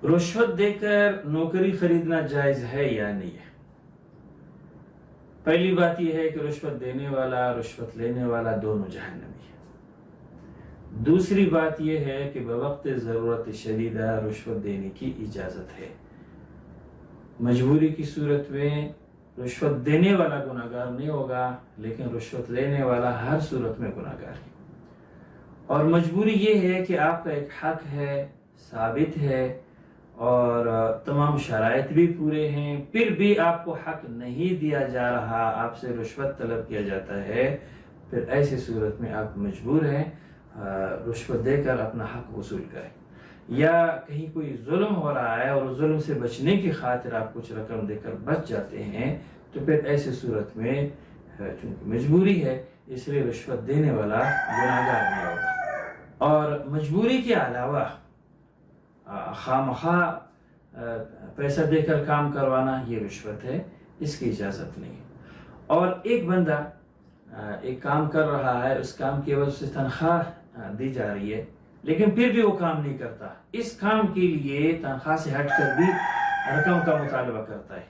رشوت دے کر نوکری خریدنا جائز ہے یا نہیں ہے؟ پہلی بات یہ ہے کہ رشوت دینے والا رشوت لینے والا دونوں جہنمی ہے۔ دوسری بات یہ ہے کہ بوقت ضرورت شدیدہ رشوت دینے کی اجازت ہے۔ مجبوری کی صورت میں رشوت دینے والا گناہگار نہیں ہوگا، لیکن رشوت لینے والا ہر صورت میں گناہگار ہے۔ اور مجبوری یہ ہے کہ آپ کا ایک حق ہے، ثابت ہے، اور تمام شرائط بھی پورے ہیں، پھر بھی آپ کو حق نہیں دیا جا رہا، آپ سے رشوت طلب کیا جاتا ہے، پھر ایسی صورت میں آپ مجبور ہیں رشوت دے کر اپنا حق وصول کریں۔ یا کہیں کوئی ظلم ہو رہا ہے اور ظلم سے بچنے کی خاطر آپ کچھ رقم دے کر بچ جاتے ہیں، تو پھر ایسی صورت میں چونکہ مجبوری ہے اس لیے رشوت دینے والا گناہگار نہیں ہوگا۔ اور مجبوری کے علاوہ خواہ پیسہ دے کر کام کروانا یہ رشوت ہے، اس کی اجازت نہیں ہے۔ اور ایک بندہ ایک کام کر رہا ہے، اس کام کی وجہ سے تنخواہ دی جا رہی ہے، لیکن پھر بھی وہ کام نہیں کرتا، اس کام کے لیے تنخواہ سے ہٹ کر بھی رقم کا مطالبہ کرتا ہے،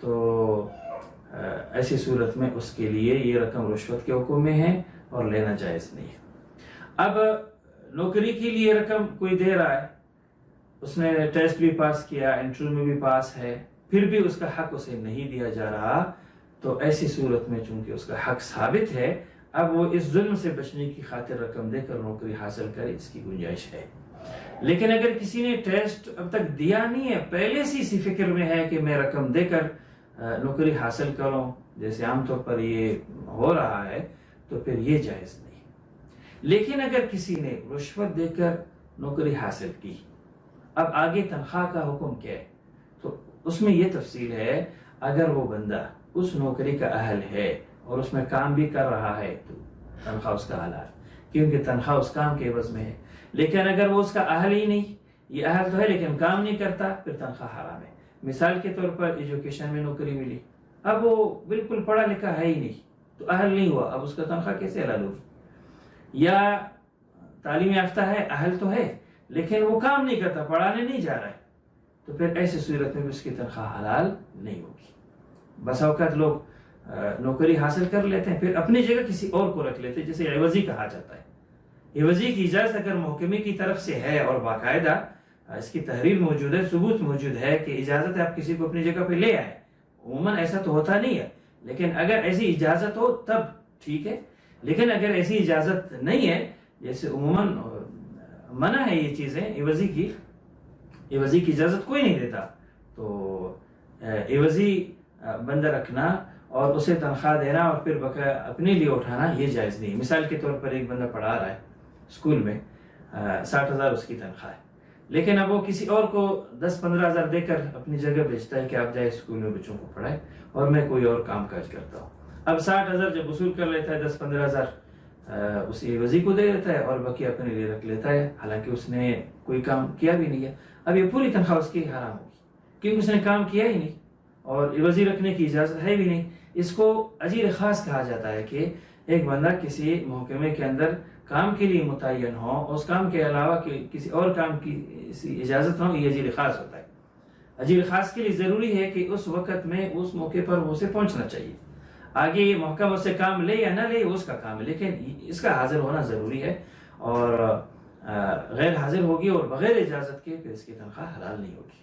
تو ایسی صورت میں اس کے لیے یہ رقم رشوت کے حکم میں ہے اور لینا جائز نہیں ہے۔ اب نوکری کے لیے رقم کوئی دے رہا ہے، اس نے ٹیسٹ بھی پاس کیا، انٹرویو میں بھی پاس ہے، پھر بھی اس کا حق اسے نہیں دیا جا رہا، تو ایسی صورت میں چونکہ اس کا حق ثابت ہے، اب وہ اس ظلم سے بچنے کی خاطر رقم دے کر نوکری حاصل کرے، اس کی گنجائش ہے۔ لیکن اگر کسی نے ٹیسٹ اب تک دیا نہیں ہے، پہلے سے اسی فکر میں ہے کہ میں رقم دے کر نوکری حاصل کروں، جیسے عام طور پر یہ ہو رہا ہے، تو پھر یہ جائز نہیں۔ لیکن اگر کسی نے رشوت دے کر نوکری حاصل کی، اب آگے تنخواہ کا حکم کیا ہے، تو اس میں یہ تفصیل ہے، اگر وہ بندہ اس نوکری کا اہل ہے اور اس میں کام بھی کر رہا ہے تو تنخواہ اس کا حلال، کیونکہ تنخواہ اس کام کے عوض میں ہے۔ لیکن اگر وہ اس کا اہل ہی نہیں، یہ اہل تو ہے لیکن کام نہیں کرتا، پھر تنخواہ حرام ہے۔ مثال کے طور پر ایجوکیشن میں نوکری ملی، اب وہ بالکل پڑھا لکھا ہے ہی نہیں، تو اہل نہیں ہوا، اب اس کا تنخواہ کیسے حلال ہوگی؟ یا تعلیم یافتہ ہے، اہل تو ہے لیکن وہ کام نہیں کرتا، پڑھانے نہیں جا رہا ہے، تو پھر ایسی صورت میں بھی اس کی تنخواہ حلال نہیں ہوگی۔ بس اوقات لوگ نوکری حاصل کر لیتے ہیں، پھر اپنی جگہ کسی اور کو رکھ لیتے ہیں، جسے عوضی کہا جاتا ہے۔ عوضی کی اجازت اگر محکمے کی طرف سے ہے اور باقاعدہ اس کی تحریر موجود ہے، ثبوت موجود ہے کہ اجازت ہے آپ کسی کو اپنی جگہ پہ لے آئے، عموماً ایسا تو ہوتا نہیں ہے، لیکن اگر ایسی اجازت ہو تب ٹھیک ہے۔ لیکن اگر ایسی اجازت نہیں ہے، جیسے عموماً منع ہے یہ چیزیں، عوضی کی اجازت کوئی نہیں دیتا، تو عوضی بندہ رکھنا اور اسے تنخواہ دینا اور پھر بقا اپنے لیے اٹھانا یہ جائز نہیں۔ مثال کے طور پر ایک بندہ پڑھا رہا ہے اسکول میں، 60,000 اس کی تنخواہ ہے، لیکن اب وہ کسی اور کو 10-15,000 دے کر اپنی جگہ بھیجتا ہے کہ آپ جائے اسکول میں بچوں کو پڑھائے اور میں کوئی اور کام کاج کرتا ہوں۔ اب 60,000 جب وصول کر لیتا ہے، 10-15,000 اسی عوضی کو دے دیتا ہے اور باقی اپنے لیے رکھ لیتا ہے، حالانکہ اس نے کوئی کام کیا بھی نہیں ہے۔ اب یہ پوری تنخواہ اس کی حرام ہوگی، کیونکہ اس نے کام کیا ہی نہیں اور عوضی رکھنے کی اجازت ہے بھی نہیں۔ اس کو اجیر خاص کہا جاتا ہے کہ ایک بندہ کسی محکمے کے اندر کام کے لیے متعین ہو، اس کام کے علاوہ کسی اور کام کی اجازت ہو، یہ اجیر خاص ہوتا ہے۔ اجیر خاص کے لیے ضروری ہے کہ اس وقت میں اس موقع پر اسے پہنچنا چاہیے، آگے یہ محکمہ سے کام لے یا نہ لے اس کا کام ہے، لیکن اس کا حاضر ہونا ضروری ہے، اور غیر حاضر ہوگی اور بغیر اجازت کے پھر اس کی تنخواہ حلال نہیں ہوگی۔